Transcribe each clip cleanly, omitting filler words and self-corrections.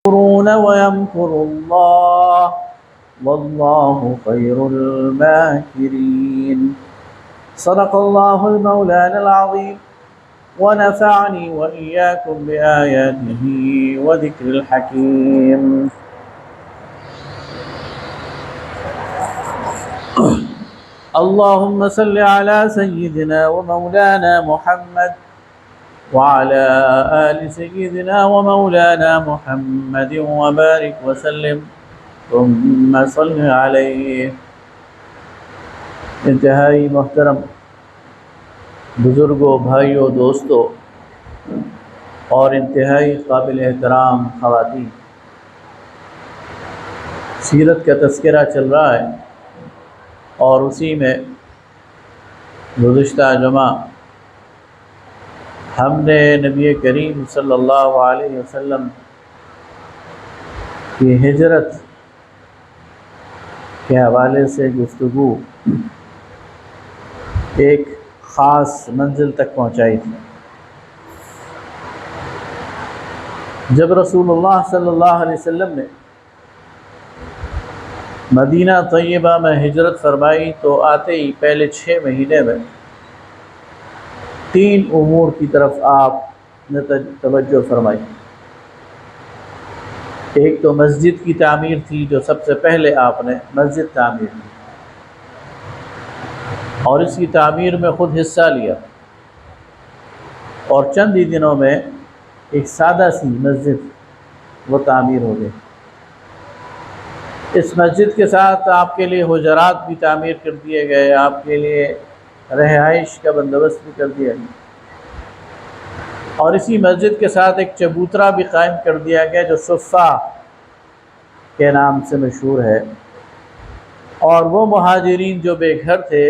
يمكرون ويمكر الله والله خير الماكرين. صدق الله المولانا العظيم ونفعني وإياكم بآياته وذكر الحكيم. اللهم صل على سيدنا ومولانا محمد وعلى آل سيدنا ومولانا محمد وبارك وسلم ثم صل علیہ. انتہائی محترم بزرگوں، بھائیوں، دوستوں اور انتہائی قابل احترام خواتین، سیرت کا تذکرہ چل رہا ہے اور اسی میں گزشتہ جمعہ ہم نے نبی کریم صلی اللہ علیہ وسلم کی ہجرت کے حوالے سے گفتگو ایک خاص منزل تک پہنچائی تھی. جب رسول اللہ صلی اللہ علیہ وسلم نے مدینہ طیبہ میں ہجرت فرمائی تو آتے ہی پہلے 6 مہینے میں 3 امور کی طرف آپ نے توجہ فرمائی. ایک تو مسجد کی تعمیر تھی، جو سب سے پہلے آپ نے مسجد تعمیر کی اور اس کی تعمیر میں خود حصہ لیا، اور چند ہی دنوں میں ایک سادہ سی مسجد وہ تعمیر ہو گئی. اس مسجد کے ساتھ آپ کے لیے حجرات بھی تعمیر کر دیے گئے، آپ کے لیے رہائش کا بندوبست بھی کر دیا گیا، اور اسی مسجد کے ساتھ ایک چبوترا بھی قائم کر دیا گیا جو صفہ کے نام سے مشہور ہے. اور وہ مہاجرین جو بے گھر تھے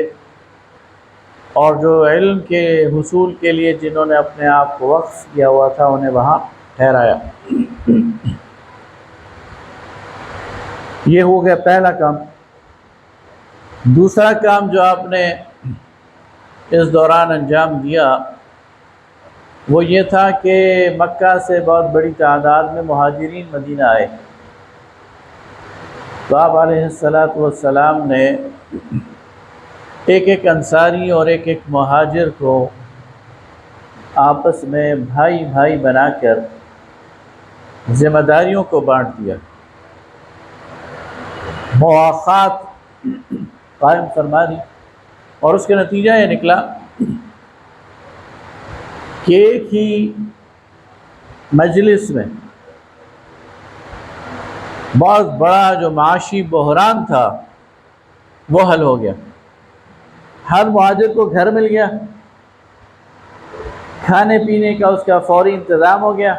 اور جو علم کے حصول کے لیے جنہوں نے اپنے آپ کو وقف کیا ہوا تھا، انہیں وہاں ٹھہرایا. یہ ہو گیا پہلا کام. دوسرا کام جو آپ نے اس دوران انجام دیا وہ یہ تھا کہ مکہ سے بہت بڑی تعداد میں مہاجرین مدینہ آئے، تو آپ علیہ السلام نے ایک ایک انصاری اور ایک ایک مہاجر کو آپس میں بھائی بھائی بنا کر ذمہ داریوں کو بانٹ دیا، مواخات قائم فرما دی، اور اس کا نتیجہ یہ نکلا کہ ایک ہی مجلس میں بہت بڑا جو معاشی بحران تھا وہ حل ہو گیا. ہر مہاجر کو گھر مل گیا، کھانے پینے کا اس کا فوری انتظام ہو گیا،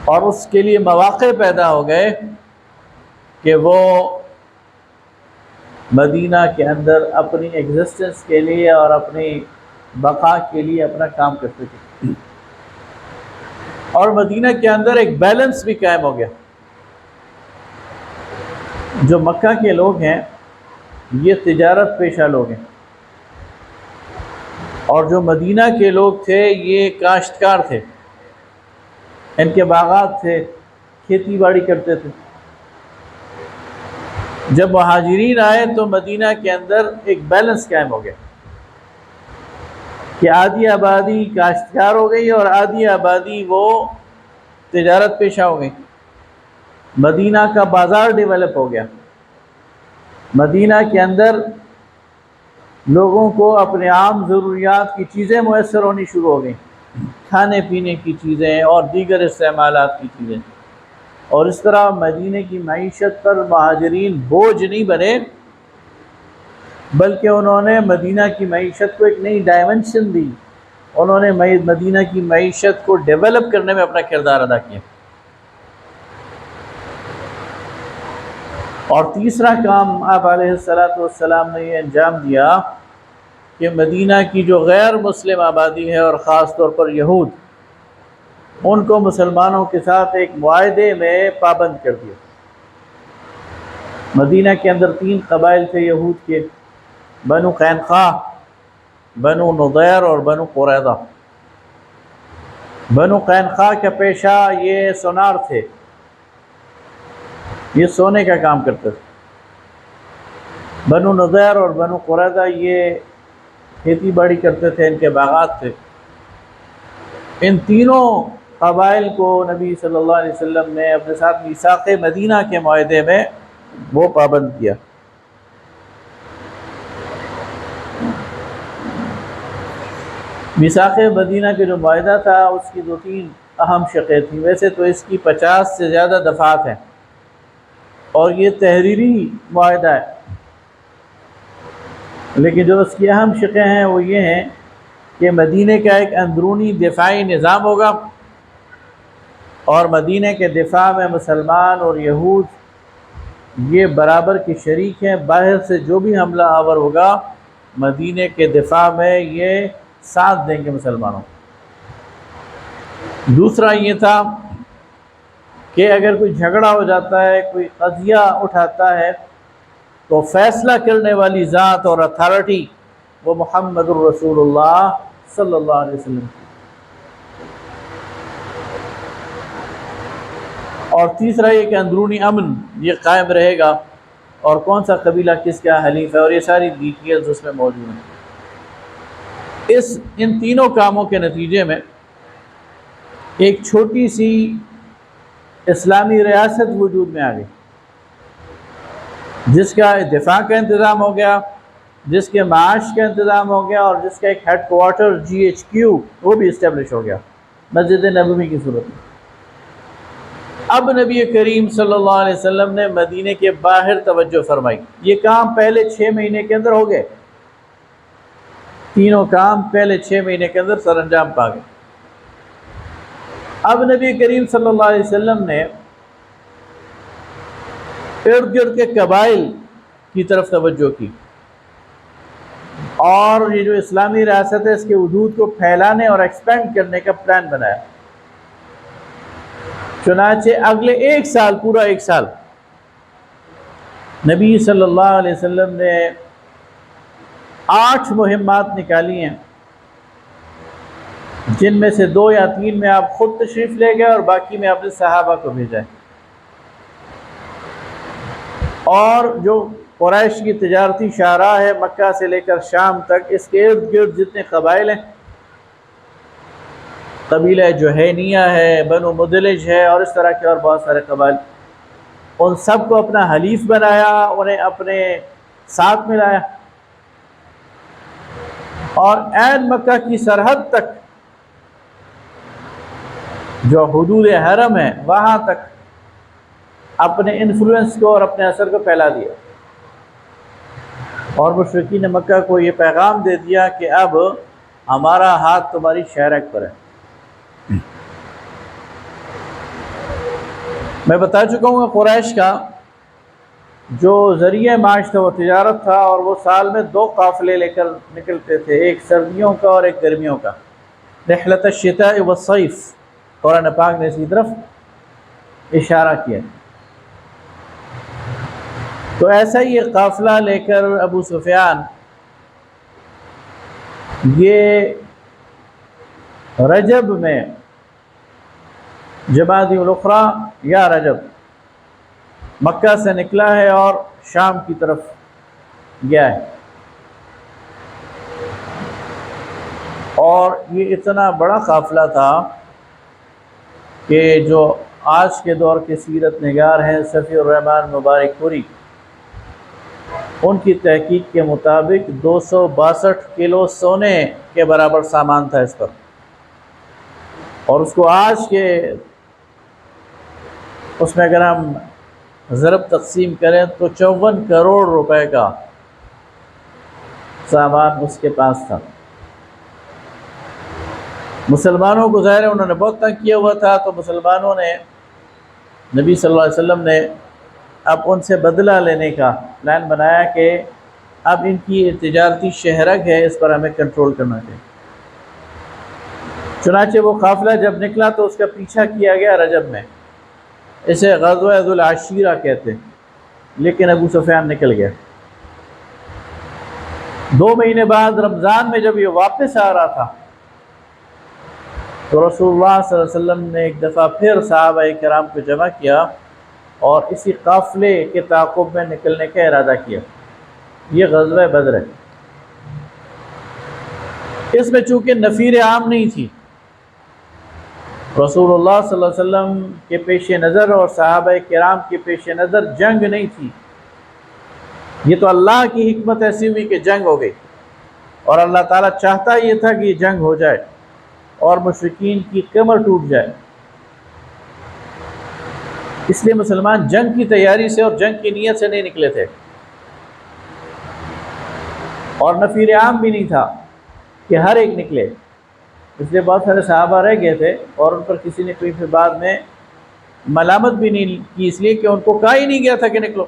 اور اس کے لیے مواقع پیدا ہو گئے کہ وہ مدینہ کے اندر اپنی ایگزسٹنس کے لیے اور اپنی بقا کے لیے اپنا کام کر سکے. اور مدینہ کے اندر ایک بیلنس بھی قائم ہو گیا. جو مکہ کے لوگ ہیں یہ تجارت پیشہ لوگ ہیں، اور جو مدینہ کے لوگ تھے یہ کاشتکار تھے، ان کے باغات تھے، کھیتی باڑی کرتے تھے. جب مہاجرین آئے تو مدینہ کے اندر ایک بیلنس قائم ہو گیا کہ آدھی آبادی کاشتکار ہو گئی اور آدھی آبادی وہ تجارت پیشہ ہو گئی. مدینہ کا بازار ڈیولپ ہو گیا. مدینہ کے اندر لوگوں کو اپنے عام ضروریات کی چیزیں میسر ہونی شروع ہو گئیں، کھانے پینے کی چیزیں اور دیگر استعمالات کی چیزیں. اور اس طرح مدینہ کی معیشت پر مہاجرین بوجھ نہیں بنے، بلکہ انہوں نے مدینہ کی معیشت کو ایک نئی ڈائمنشن دی. انہوں نے مدینہ کی معیشت کو ڈیولپ کرنے میں اپنا کردار ادا کیا. اور تیسرا کام آپ علیہ السلام نے یہ انجام دیا کہ مدینہ کی جو غیر مسلم آبادی ہے اور خاص طور پر یہود، ان کو مسلمانوں کے ساتھ ایک معاہدے میں پابند کر دیا. مدینہ کے اندر 3 قبائل تھے یہود کے، بنو قینقاع، بنو نضیر اور بنو قریظہ. بنو قینقاع کا پیشہ یہ سونار تھے، یہ سونے کا کام کرتے تھے۔ بنو نضیر اور بنو قریظہ یہ کھیتی باڑی کرتے تھے، ان کے باغات تھے۔ ان تینوں قبائل کو نبی صلی اللہ علیہ وسلم نے اپنے ساتھ میثاق مدینہ کے معاہدے میں وہ پابند کیا۔ میثاق مدینہ کے جو معاہدہ تھا اس کی 2-3 اہم شقیں تھیں۔ ویسے تو اس کی 50 سے زیادہ دفعات ہیں اور یہ تحریری معاہدہ ہے، لیکن جو اس کی اہم شقیں ہیں وہ یہ ہیں کہ مدینے کا ایک اندرونی دفاعی نظام ہوگا، اور مدینے کے دفاع میں مسلمان اور یہود یہ برابر کے شریک ہیں۔ باہر سے جو بھی حملہ آور ہوگا مدینے کے دفاع میں یہ ساتھ دیں گے مسلمانوں۔ دوسرا یہ تھا کہ اگر کوئی جھگڑا ہو جاتا ہے، کوئی قضیہ اٹھاتا ہے، تو فیصلہ کرنے والی ذات اور اتھارٹی وہ محمد الرسول اللہ صلی اللہ علیہ وسلم کی۔ اور تیسرا یہ کہ اندرونی امن یہ قائم رہے گا، اور کون سا قبیلہ کس کا حلیف ہے، اور یہ ساری ڈیٹیلز اس میں موجود ہیں۔ ان تینوں کاموں کے نتیجے میں ایک چھوٹی سی اسلامی ریاست وجود میں آ گئی، جس کا دفاع کا انتظام ہو گیا، جس کے معاش کا انتظام ہو گیا، اور جس کا ایک ہیڈ کوارٹر GHQ وہ بھی اسٹیبلش ہو گیا مسجد نبوی کی صورت میں۔ اب نبی کریم صلی اللہ علیہ وسلم نے مدینے کے باہر توجہ فرمائی۔ یہ کام پہلے 6 مہینے کے اندر ہو گئے، تینوں کام پہلے 6 مہینے کے اندر سر انجام پا گئے۔ اب نبی کریم صلی اللہ علیہ وسلم نے ارد گرد کے قبائل کی طرف توجہ کی، اور یہ جو اسلامی ریاست ہے اس کے حدود کو پھیلانے اور ایکسپینڈ کرنے کا پلان بنایا۔ چنانچہ اگلے 1 سال، پورا 1 سال نبی صلی اللہ علیہ وسلم نے 8 مہمات نکالی ہیں، جن میں سے 2 یا 3 میں آپ خود تشریف لے گئے اور باقی میں اپنے صحابہ کو بھیجا ہے۔ اور جو قریش کی تجارتی شاہراہ ہے مکہ سے لے کر شام تک، اس کے ارد گرد جتنے قبائل ہیں، قبیلہ جوہینیہ ہے، بنو مدلج ہے، اور اس طرح کے اور بہت سارے قبائل، ان سب کو اپنا حلیف بنایا، انہیں اپنے ساتھ ملایا، اور عین مکہ کی سرحد تک جو حدود حرم ہے وہاں تک اپنے انفلوئنس کو اور اپنے اثر کو پھیلا دیا، اور مشرکین مکہ کو یہ پیغام دے دیا کہ اب ہمارا ہاتھ تمہاری شہرک پر ہے۔ میں بتا چکا ہوں کہ قریش کا جو ذریعہ معاش تھا وہ تجارت تھا، اور وہ سال میں 2 قافلے لے کر نکلتے تھے، ایک سردیوں کا اور ایک گرمیوں کا، رحلۃ الشتاء والصیف۔ قرآن پاک نے اسی طرف اشارہ کیا۔ تو ایسا ہی ایک قافلہ لے کر ابو سفیان یہ رجب میں، جمادی الاخری یا رجب، مکہ سے نکلا ہے اور شام کی طرف گیا ہے، اور یہ اتنا بڑا قافلہ تھا کہ جو آج کے دور کے سیرت نگار ہیں صفی الرحمن مبارک پوری، ان کی تحقیق کے مطابق 262 کلو سونے کے برابر سامان تھا اس پر، اور اس کو آج کے اس میں اگر ہم ضرب تقسیم کریں تو 54 کروڑ روپے کا سامان اس کے پاس تھا۔ مسلمانوں کو ظاہر ہے انہوں نے بہت تنگ کیا ہوا تھا، تو مسلمانوں نے، نبی صلی اللہ علیہ وسلم نے اب ان سے بدلہ لینے کا پلان بنایا کہ اب ان کی تجارتی شہرگ ہے، اس پر ہمیں کنٹرول کرنا چاہیے۔ چنانچہ وہ قافلہ جب نکلا تو اس کا پیچھا کیا گیا رجب میں، اسے غزوہ ذو العشیرہ کہتے ہیں، لیکن ابو سفیان نکل گیا۔ 2 مہینے بعد رمضان میں جب یہ واپس آ رہا تھا تو رسول اللہ صلی اللہ علیہ وسلم نے ایک دفعہ پھر صحابہ کرام کو جمع کیا اور اسی قافلے کے تعاقب میں نکلنے کا ارادہ کیا۔ یہ غزوہ بدر ہے۔ اس میں چونکہ نفیر عام نہیں تھی، رسول اللہ صلی اللہ علیہ وسلم کے پیش نظر اور صحابہ کرام کے پیش نظر جنگ نہیں تھی، یہ تو اللہ کی حکمت ایسی ہوئی کہ جنگ ہو گئی، اور اللہ تعالیٰ چاہتا یہ تھا کہ یہ جنگ ہو جائے اور مشرکین کی کمر ٹوٹ جائے۔ اس لیے مسلمان جنگ کی تیاری سے اور جنگ کی نیت سے نہیں نکلے تھے، اور نفیر عام بھی نہیں تھا کہ ہر ایک نکلے، اس لیے بہت سارے صحابہ رہ گئے تھے اور ان پر کسی نے کوئی پھر بعد میں ملامت بھی نہیں کی، اس لیے کہ ان کو کہا ہی نہیں گیا تھا کہ نکلو۔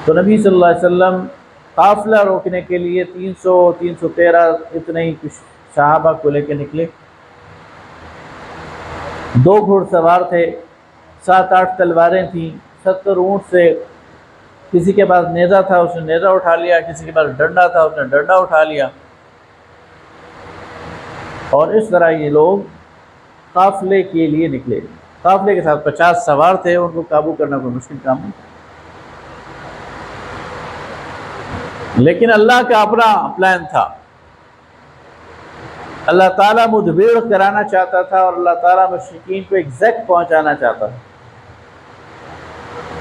تو نبی صلی اللہ علیہ وسلم قافلہ روکنے کے لیے 313 اتنے ہی کچھ صحابہ کو لے کے نکلے۔ 2 گھوڑ سوار تھے، 7-8 تلواریں تھیں، 70 اونٹ سے، کسی کے پاس نیزہ تھا اس نے نیزہ اٹھا لیا، کسی کے پاس ڈنڈا تھا اس نے ڈنڈا اٹھا لیا، اور اس طرح یہ لوگ قافلے کے لیے نکلے۔ قافلے کے ساتھ 50 سوار تھے، ان کو قابو کرنا کوئی مشکل کام نہیں، لیکن اللہ کا اپنا پلان تھا۔ اللہ تعالیٰ مدبر کرانا چاہتا تھا اور اللہ تعالیٰ مشرکین کو ایگزیکٹ پہنچانا چاہتا تھا۔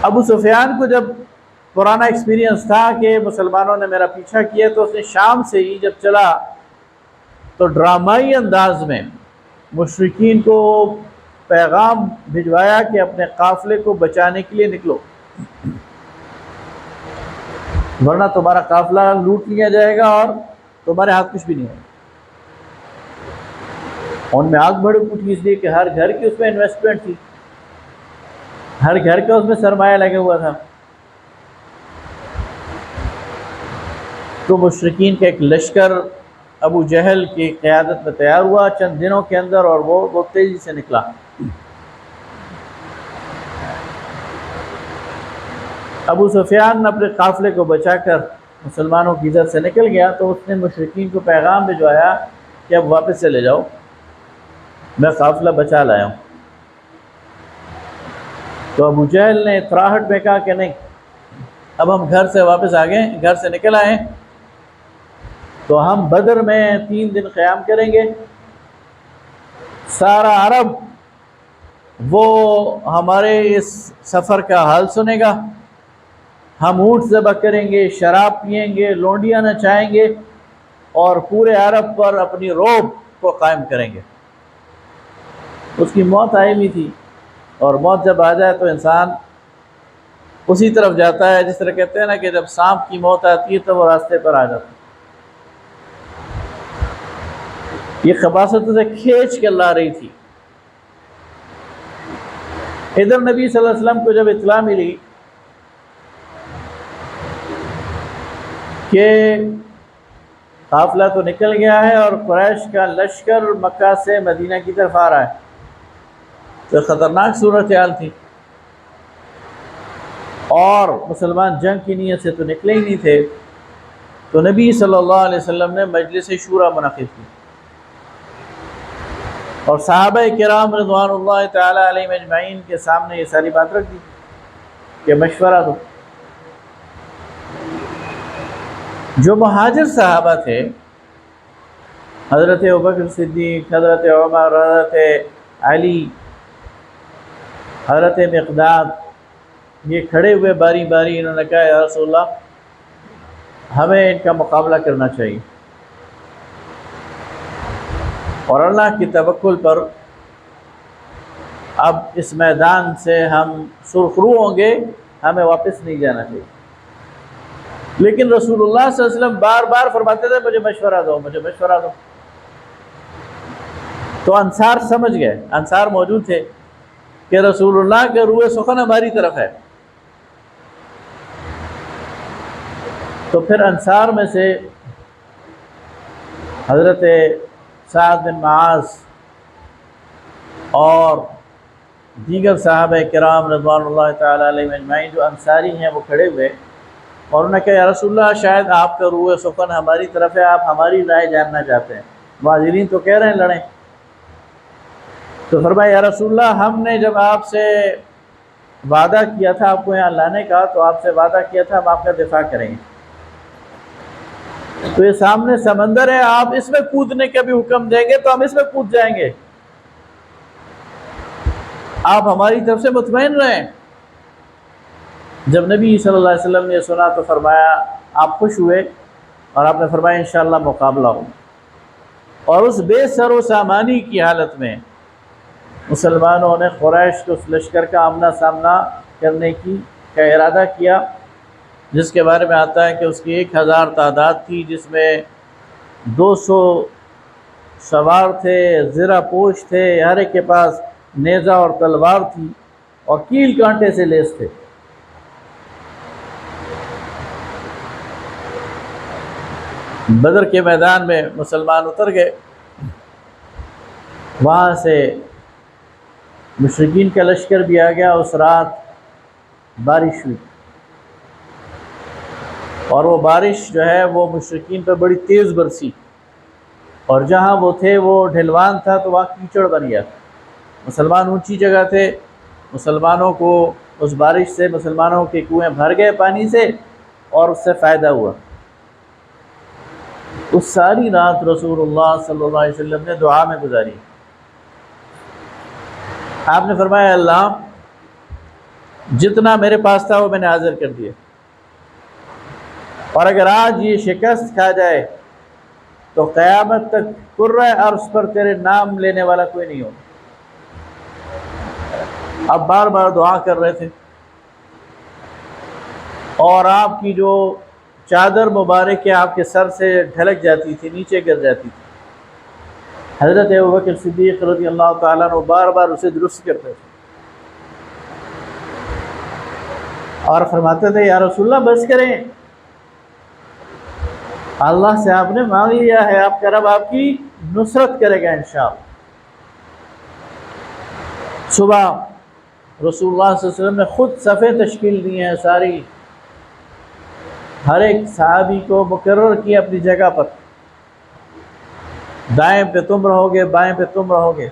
ابو سفیان کو جب پرانا ایکسپیرینس تھا کہ مسلمانوں نے میرا پیچھا کیا، تو اس نے شام سے ہی جب چلا تو ڈرامائی انداز میں مشرکین کو پیغام بھجوایا کہ اپنے قافلے کو بچانے کے لیے نکلو، ورنہ تمہارا قافلہ لوٹ لیا جائے گا اور تمہارے ہاتھ کچھ بھی نہیں ہے۔ ان میں آگ بڑی اٹھی، اس لیے کہ ہر گھر کی اس میں انویسٹمنٹ تھی، ہر گھر کا اس میں سرمایہ لگا ہوا تھا۔ تو مشرکین کا ایک لشکر ابو جہل کی قیادت میں تیار ہوا چند دنوں کے اندر، اور وہ بہت تیزی سے نکلا۔ ابو سفیان نے اپنے قافلے کو بچا کر مسلمانوں کی زد سے نکل گیا، تو اس نے مشرکین کو پیغام بھجوایا کہ اب واپس چلے جاؤ، میں قافلہ بچا لایا ہوں۔ تو ابو جہل نے اطراحٹ میں کہا کہ نہیں، اب ہم گھر سے واپس آ گئے، گھر سے نکل آئے، تو ہم بدر میں 3 دن قیام کریں گے، سارا عرب وہ ہمارے اس سفر کا حال سنے گا، ہم اونٹ ذبح کریں گے، شراب پئیں گے، لونڈیاں نچائیں گے، اور پورے عرب پر اپنی رعب کو قائم کریں گے۔ اس کی موت آئی بھی تھی، اور موت جب آ جائے تو انسان اسی طرف جاتا ہے، جس طرح کہتے ہیں نا کہ جب سانپ کی موت آتی ہے تو وہ راستے پر آ جاتا ہے۔ یہ خباثت سے کھینچ کے لا رہی تھی۔ ادھر نبی صلی اللہ علیہ وسلم کو جب اطلاع ملی کہ قافلہ تو نکل گیا ہے اور قریش کا لشکر مکہ سے مدینہ کی طرف آ رہا ہے، تو خطرناک صورتحال تھی، اور مسلمان جنگ کی نیت سے تو نکلے ہی نہیں تھے، تو نبی صلی اللہ علیہ وسلم نے مجلس شورا منعقد کی، اور صحابہ کرام رضوان اللہ تعالی علیہم اجمعین کے سامنے یہ ساری بات رکھ دی کہ مشورہ دو۔ جو مہاجر صحابہ تھے، حضرت ابوبکر صدیق، حضرت عمر، حضرت علی، حضرت مقداد، یہ کھڑے ہوئے باری باری، انہوں نے کہا یا رسول اللہ ہمیں ان کا مقابلہ کرنا چاہیے، اور اللہ کی توکل پر اب اس میدان سے ہم سرخرو ہوں گے، ہمیں واپس نہیں جانا چاہیے۔ لیکن رسول اللہ صلی اللہ علیہ وسلم بار بار فرماتے تھے مجھے مشورہ دو، مجھے مشورہ دو۔ تو انصار سمجھ گئے، انصار موجود تھے کہ رسول اللہ کے روح سخن ہماری طرف ہے۔ تو پھر انصار میں سے حضرت سعد بن معاذ اور دیگر صحابہ کرام رضوان اللہ تعالی علیہم اجمعین جو انصاری ہیں وہ کھڑے ہوئے، اور انہوں نے کہا یا رسول اللہ شاید آپ کا روح سخن ہماری طرف ہے، آپ ہماری رائے جاننا چاہتے ہیں۔ مہاجرین تو کہہ رہے ہیں لڑیں، تو فرمایا یا رسول اللہ ہم نے جب آپ سے وعدہ کیا تھا آپ کو یہاں لانے کا، تو آپ سے وعدہ کیا تھا ہم آپ کا دفاع کریں گے، تو یہ سامنے سمندر ہے، آپ اس میں کودنے کا بھی حکم دیں گے تو ہم اس میں کود جائیں گے، آپ ہماری طرف سے مطمئن رہیں۔ جب نبی صلی اللہ علیہ وسلم نے سنا تو فرمایا، آپ خوش ہوئے اور آپ نے فرمایا انشاءاللہ مقابلہ ہو۔ اور اس بے سر و سامانی کی حالت میں مسلمانوں نے قریش کے اس لشکر کا آمنا سامنا کرنے کا ارادہ کیا، جس کے بارے میں آتا ہے کہ اس کی 1000 تعداد تھی، جس میں 200 سوار تھے، زرہ پوش تھے، ہر ایک کے پاس نیزہ اور تلوار تھی اور کیل کانٹے سے لیس تھے۔ بدر کے میدان میں مسلمان اتر گئے، وہاں سے مشرکین کا لشکر بھی آ گیا۔ اس رات بارش ہوئی اور وہ بارش جو ہے وہ مشرکین پر بڑی تیز برسی، اور جہاں وہ تھے وہ ڈھلوان تھا تو وہاں کیچڑ بن گیا۔ مسلمان اونچی جگہ تھے، مسلمانوں کو اس بارش سے مسلمانوں کے کنویں بھر گئے پانی سے اور اس سے فائدہ ہوا۔ اس ساری رات رسول اللہ صلی اللہ علیہ وسلم نے دعا میں گزاری۔ آپ نے فرمایا اللہ جتنا میرے پاس تھا وہ میں نے حاضر کر دیا، اور اگر آج یہ شکست کھا جائے تو قیامت تک کرۂ عرش پر تیرے نام لینے والا کوئی نہیں ہوگا۔ آپ بار بار دعا کر رہے تھے، اور آپ کی جو چادر مبارک ہے آپ کے سر سے ڈھلک جاتی تھی، نیچے گر جاتی تھی۔ حضرت ابوبکر صدیق رضی اللہ تعالیٰ عنہ بار بار اسے درست کرتے تھے اور فرماتے تھے یا رسول اللہ بس کریں، اللہ سے آپ نے مانگ لیا ہے، آپ کا رب آپ کی نصرت کرے گا انشاءاللہ۔ صبح رسول اللہ صلی اللہ علیہ وسلم نے خود صفیں تشکیل دی ہیں ساری، ہر ایک صحابی کو مقرر کیا اپنی جگہ پر، دائیں پہ تم رہو گے، بائیں پہ تم رہو گے،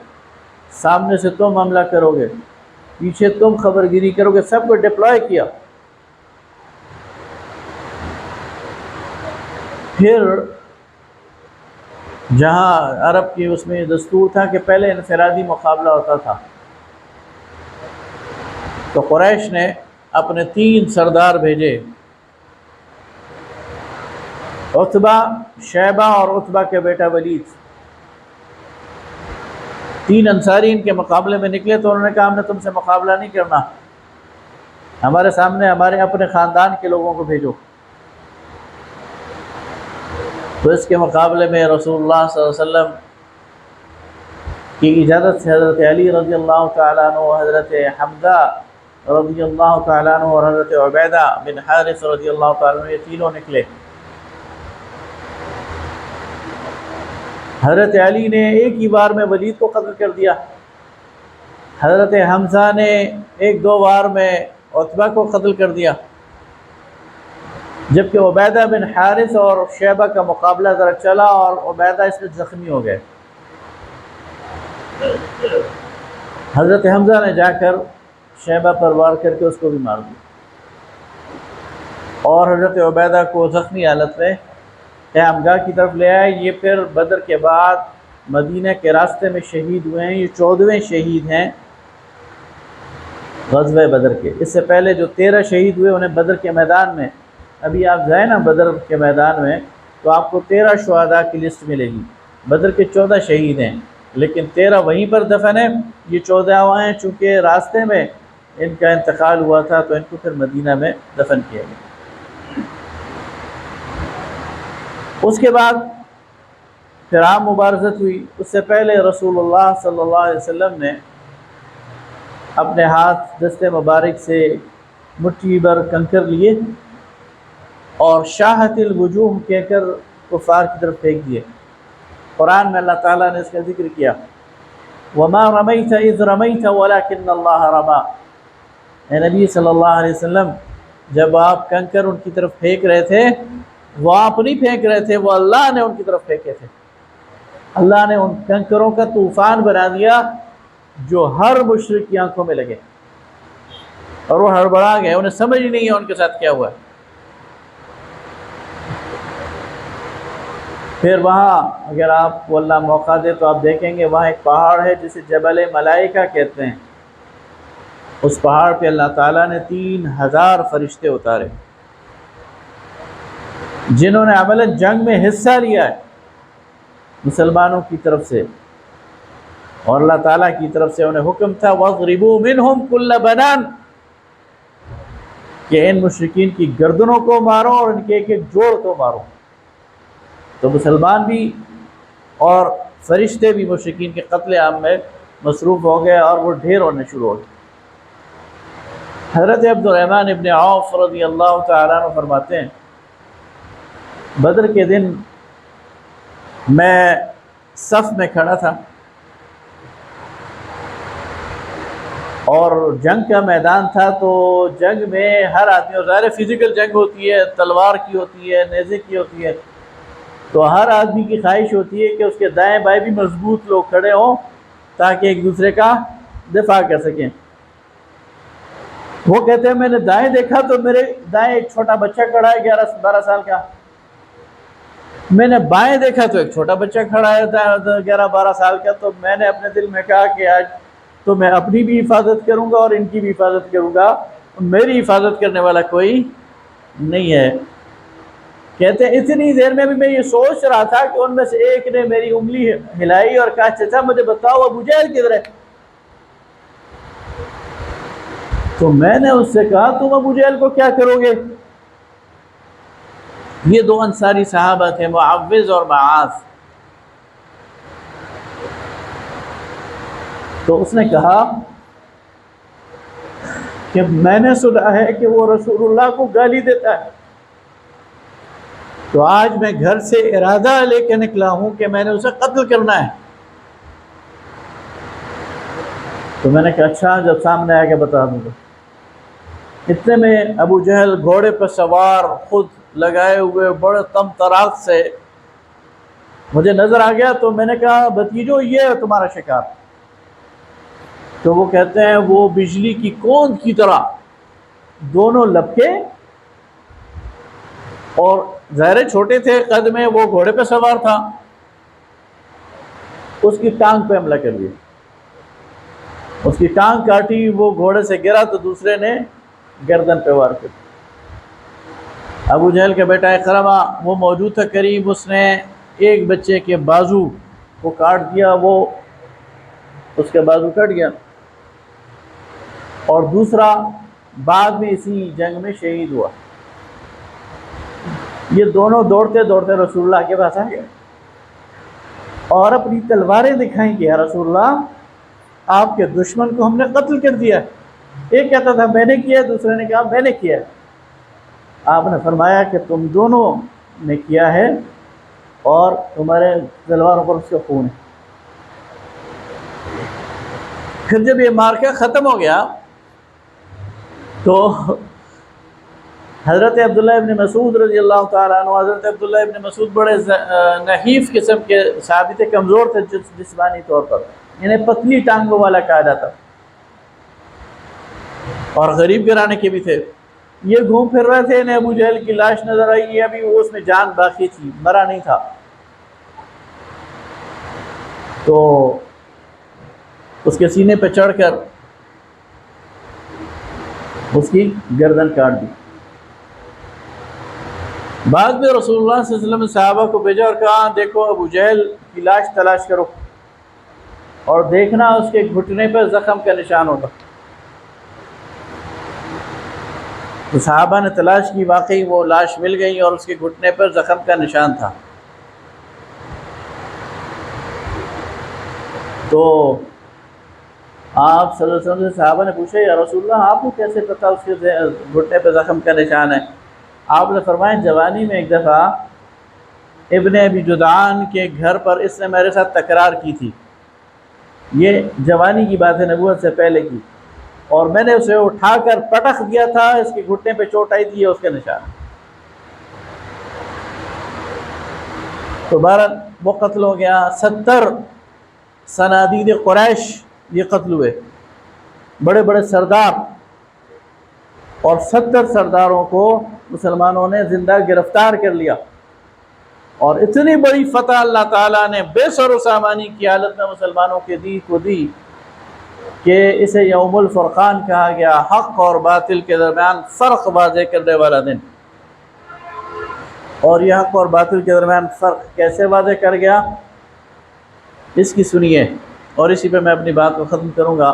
سامنے سے تم حملہ کرو گے، پیچھے تم خبر گیری کرو گے، سب کو ڈپلوائے کیا۔ پھر جہاں عرب کی اس میں دستور تھا کہ پہلے انفرادی مقابلہ ہوتا تھا، تو قریش نے اپنے 3 سردار بھیجے، عتبہ، شیبہ اور عتبہ کے بیٹا ولید۔ 3 انصاری ان کے مقابلے میں نکلے تو انہوں نے کہا ہم نے تم سے مقابلہ نہیں کرنا، ہمارے سامنے ہمارے اپنے خاندان کے لوگوں کو بھیجو۔ تو اس کے مقابلے میں رسول اللہ صلی اللہ علیہ وسلم کی اجازت سے حضرت علی رضی اللہ تعالیٰ عنہ، حضرت حمزہ رضی اللہ تعالیٰ عنہ اور حضرت عبیدہ بن حارث رضی اللہ تعالیٰ عنہ، یہ تینوں نکلے۔ حضرت علی نے ایک ہی بار میں ولید کو قتل کر دیا، حضرت حمزہ نے 1-2 بار میں عتبہ کو قتل کر دیا، جبکہ عبیدہ بن حارث اور شیبہ کا مقابلہ ذرا چلا اور عبیدہ اس میں زخمی ہو گئے۔ حضرت حمزہ نے جا کر شیبہ پر وار کر کے اس کو بھی مار دیا، اور حضرت عبیدہ کو زخمی حالت میں قیام گاہ کی طرف لے آئے۔ یہ پھر بدر کے بعد مدینہ کے راستے میں شہید ہوئے ہیں، یہ 14ویں شہید ہیں غزوہ بدر کے۔ اس سے پہلے جو 13 شہید ہوئے انہیں بدر کے میدان میں، ابھی آپ جائیں نا بدر کے میدان میں تو آپ کو 13 شہداء کی لسٹ ملے گی، بدر کے 14 شہید ہیں لیکن 13 وہیں پر دفن ہیں، یہ 14 وہاں ہیں، چونکہ راستے میں ان کا انتقال ہوا تھا تو ان کو پھر مدینہ میں دفن کیا گیا۔ اس کے بعد پھر عام مبارزت ہوئی۔ اس سے پہلے رسول اللہ صلی اللہ علیہ وسلم نے اپنے ہاتھ دستے مبارک سے مٹھی بھر کنکر لیے اور شاہت الوجوہ کہہ کر کفار کی طرف پھینک دیے۔ قرآن میں اللہ تعالیٰ نے اس کا ذکر کیا، وَمَا رَمَيْتَ إِذْ رَمَيْتَ وَلَكِنَّ اللَّهَ رَمَى۔ اے نبی صلی اللہ علیہ وسلم، جب آپ کنکر ان کی طرف پھینک رہے تھے، وہ آپ نہیں پھینک رہے تھے، وہ اللہ نے ان کی طرف پھینکے تھے۔ اللہ نے ان کنکروں کا طوفان بنا دیا جو ہر مشرک کی آنکھوں میں لگے، اور وہ ہڑبڑا گئے، انہیں سمجھ ہی نہیں ہے ان کے ساتھ کیا ہوا ہے۔ پھر وہاں اگر آپ کو اللہ موقع دے تو آپ دیکھیں گے وہاں ایک پہاڑ ہے جسے جبل ملائکہ کہتے ہیں۔ اس پہاڑ پہ اللہ تعالیٰ نے 3000 فرشتے اتارے جنہوں نے عملاً جنگ میں حصہ لیا ہے مسلمانوں کی طرف سے، اور اللہ تعالیٰ کی طرف سے انہیں حکم تھا وَاضْرِبُوا مِنْهُمْ كُلَّ بَنَانٍ، کہ ان مشرکین کی گردنوں کو مارو اور ان کے ایک ایک جوڑ کو مارو۔ تو مسلمان بھی اور فرشتے بھی مشرکین کے قتل عام میں مصروف ہو گئے اور وہ ڈھیر ہونے شروع ہو گئے۔ حضرت عبد الرحمن ابن عوف رضی اللہ تعالیٰ عنہ فرماتے ہیں بدر کے دن میں صف میں کھڑا تھا اور جنگ کا میدان تھا، تو جنگ میں ہر آدمی، اور ظاہر فزیکل جنگ ہوتی ہے، تلوار کی ہوتی ہے، نیزے کی ہوتی ہے، تو ہر آدمی کی خواہش ہوتی ہے کہ اس کے دائیں بائیں بھی مضبوط لوگ کھڑے ہوں تاکہ ایک دوسرے کا دفاع کر سکیں۔ وہ کہتے ہیں میں نے دائیں دیکھا تو میرے دائیں ایک چھوٹا بچہ کھڑا ہے 11-12 سال کا، میں نے بائیں دیکھا تو ایک چھوٹا بچہ کھڑا ہے 11-12 سال کا، تو میں نے اپنے دل میں کہا کہ آج تو میں اپنی بھی حفاظت کروں گا اور ان کی بھی حفاظت کروں گا، میری حفاظت کرنے والا کوئی نہیں ہے۔ کہتے ہیں اتنی دیر میں بھی میں یہ سوچ رہا تھا کہ ان میں سے ایک نے میری انگلی ہلائی اور کہا چچا مجھے بتاؤ ابو جہل کدھر ہے؟ تو میں نے اس سے کہا تم ابو جہل کو کیا کرو گے؟ یہ دو انصاری صحابہ تھے، معوذ اور معاذ۔ تو اس نے کہا کہ میں نے سنا ہے کہ وہ رسول اللہ کو گالی دیتا ہے، تو آج میں گھر سے ارادہ لے کے نکلا ہوں کہ میں نے اسے قتل کرنا ہے۔ تو میں نے کہا اچھا جب سامنے آئے گا بتا دوں گا۔ اتنے میں ابو جہل گھوڑے پر سوار خود لگائے ہوئے بڑے تم تراک سے مجھے نظر آ گیا، تو میں نے کہا بھتیجو یہ ہے تمہارا شکار۔ تو وہ کہتے ہیں وہ بجلی کی کوند کی طرح دونوں لپکے، اور ظاہر چھوٹے تھے قد میں، وہ گھوڑے پہ سوار تھا، اس کی ٹانگ پہ حملہ کر دیا، اس کی ٹانگ کاٹی، وہ گھوڑے سے گرا تو دوسرے نے گردن پہ وار کر دیا۔ ابو جہل کا بیٹا اکرمہ وہ موجود تھا قریب، اس نے ایک بچے کے بازو کو کاٹ دیا، وہ اس کے بازو کٹ گیا، اور دوسرا بعد میں اسی جنگ میں شہید ہوا۔ یہ دونوں دوڑتے دوڑتے رسول اللہ کے پاس آ گئے اور اپنی تلواریں دکھائیں کہ یا رسول اللہ آپ کے دشمن کو ہم نے قتل کر دیا۔ ایک کہتا تھا میں نے کیا، دوسرے نے کہا میں نے کیا۔ آپ نے فرمایا کہ تم دونوں نے کیا ہے اور تمہارے تلواروں پر اس کا خون ہے۔ پھر جب یہ مارکہ ختم ہو گیا تو حضرت عبداللہ ابن مسعود رضی اللہ تعالیٰ عنہ، حضرت عبداللہ ابن مسعود بڑے نحیف قسم کے صحابی تھے، کمزور تھے جسمانی طور پر، انہیں پتلی ٹانگوں والا کہا جاتا، اور غریب گھرانے کے بھی تھے۔ یہ گھوم پھر رہے تھے، انہیں ابو جہل کی لاش نظر آئی، یہ ابھی وہ اس میں جان باقی تھی، مرا نہیں تھا، تو اس کے سینے پہ چڑھ کر اس کی گردن کاٹ دی۔ بعد میں رسول اللہ صلی اللہ علیہ وسلم نے صحابہ کو بھیجا اور کہا دیکھو ابو جہل کی لاش تلاش کرو اور دیکھنا اس کے گھٹنے پر زخم کا نشان ہوگا۔ تو صحابہ نے تلاش کی، واقعی وہ لاش مل گئی اور اس کے گھٹنے پر زخم کا نشان تھا۔ تو آپ صلی اللہ علیہ وسلم سے صحابہ نے پوچھا یا رسول اللہ آپ کو کیسے پتا اس کے گھٹنے پہ زخم کا نشان ہے؟ آپ نے فرمایا جوانی میں ایک دفعہ ابن ابی جدعان کے گھر پر اس نے میرے ساتھ تکرار کی تھی، یہ جوانی کی بات ہے، نبوت سے پہلے کی، اور میں نے اسے اٹھا کر پٹخ دیا تھا، اس کے گھٹنے پہ چوٹ آئی تھی، یہ اس کا نشان ہے۔ تو بہرحال وہ قتل ہو گیا۔ 70 صنادید قریش یہ قتل ہوئے، بڑے بڑے سردار، اور 70 سرداروں کو مسلمانوں نے زندہ گرفتار کر لیا، اور اتنی بڑی فتح اللہ تعالیٰ نے بے سر و سامانی کی حالت میں مسلمانوں کے دی کہ اسے یوم الفرقان کہا گیا، حق اور باطل کے درمیان فرق واضح کرنے والا دن۔ اور یہ حق اور باطل کے درمیان فرق کیسے واضح کر گیا، اس کی سنیے، اور اسی پہ میں اپنی بات کو ختم کروں گا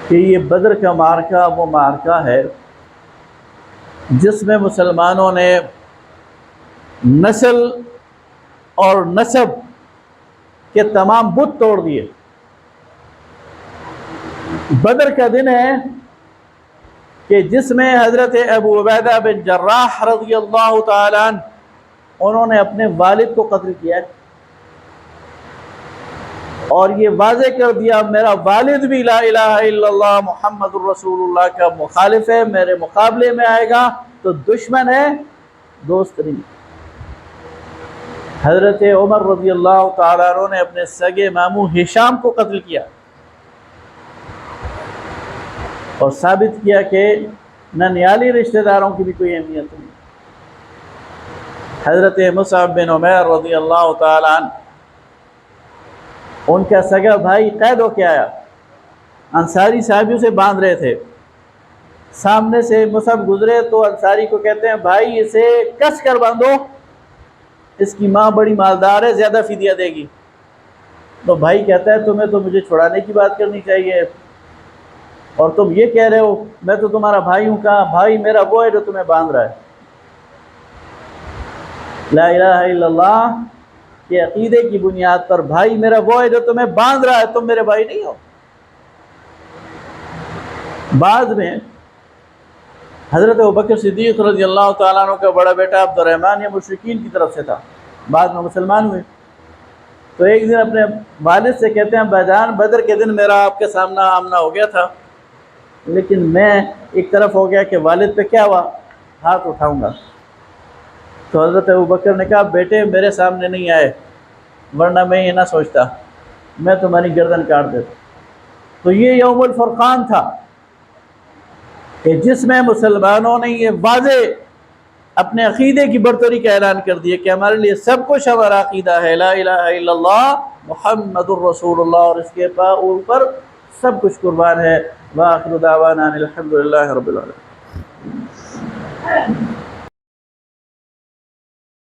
کہ یہ بدر کا معرکہ وہ معرکہ ہے جس میں مسلمانوں نے نسل اور نسب کے تمام بت توڑ دیے۔ بدر کا دن ہے کہ جس میں حضرت ابو عبیدہ بن جراح رضی اللہ تعالیٰ عنہ انہوں نے اپنے والد کو قتل کیا ہے، اور یہ واضح کر دیا میرا والد بھی لا الہ الا اللہ محمد الرسول اللہ کا مخالف ہے، میرے مقابلے میں آئے گا تو دشمن ہے، دوست نہیں۔ حضرت عمر رضی اللہ تعالیٰ عنہ نے اپنے سگے ماموں ہشام کو قتل کیا اور ثابت کیا کہ ننیالی رشتہ داروں کی بھی کوئی اہمیت نہیں۔ حضرت مصعب بن عمیر رضی اللہ تعالیٰ عنہ ان کا سگا بھائی قید ہو کے آیا، انصاری صحابیوں سے باندھ رہے تھے، سامنے سے مصعب گزرے تو انصاری کو کہتے ہیں بھائی اسے کس کر باندھو، اس کی ماں بڑی مالدار ہے، زیادہ فدیہ دے گی۔ تو بھائی کہتا ہے تمہیں تو مجھے چھڑانے کی بات کرنی چاہیے، اور تم یہ کہہ رہے ہو میں تو تمہارا بھائی ہوں، کہاں بھائی میرا وہ ہے جو تمہیں باندھ رہا ہے۔ لا الہ الا اللہ کے عقیدے کی بنیاد پر بھائی میرا وہ ہے جو تمہیں باندھ رہا ہے، تم میرے بھائی نہیں ہو۔ بعد میں حضرت ابوبکر صدیق رضی اللہ تعالیٰ عنہ کا بڑا بیٹا عبد الرحمن یہ مشرکین کی طرف سے تھا، بعد میں مسلمان ہوئے، تو ایک دن اپنے والد سے کہتے ہیں بھائی بدر کے دن میرا آپ کے سامنا آمنا ہو گیا تھا، لیکن میں ایک طرف ہو گیا کہ والد پہ کیا ہوا، ہاتھ اٹھاؤں گا۔ تو حضرت ابوبکر نے کہا بیٹے میرے سامنے نہیں آئے، ورنہ میں یہ نہ سوچتا، میں تمہاری گردن کاٹ دیتا۔ تو یہ یوم الفرقان تھا کہ جس میں مسلمانوں نے یہ واضح اپنے عقیدے کی برتری کا اعلان کر دیا کہ ہمارے لیے سب کچھ ہمارا عقیدہ ہے، لا الہ الا اللہ محمد الرسول اللہ، اور اس کے اوپر سب کچھ قربان ہے۔ وآخر دعوانا الحمد للہ رب العالمین۔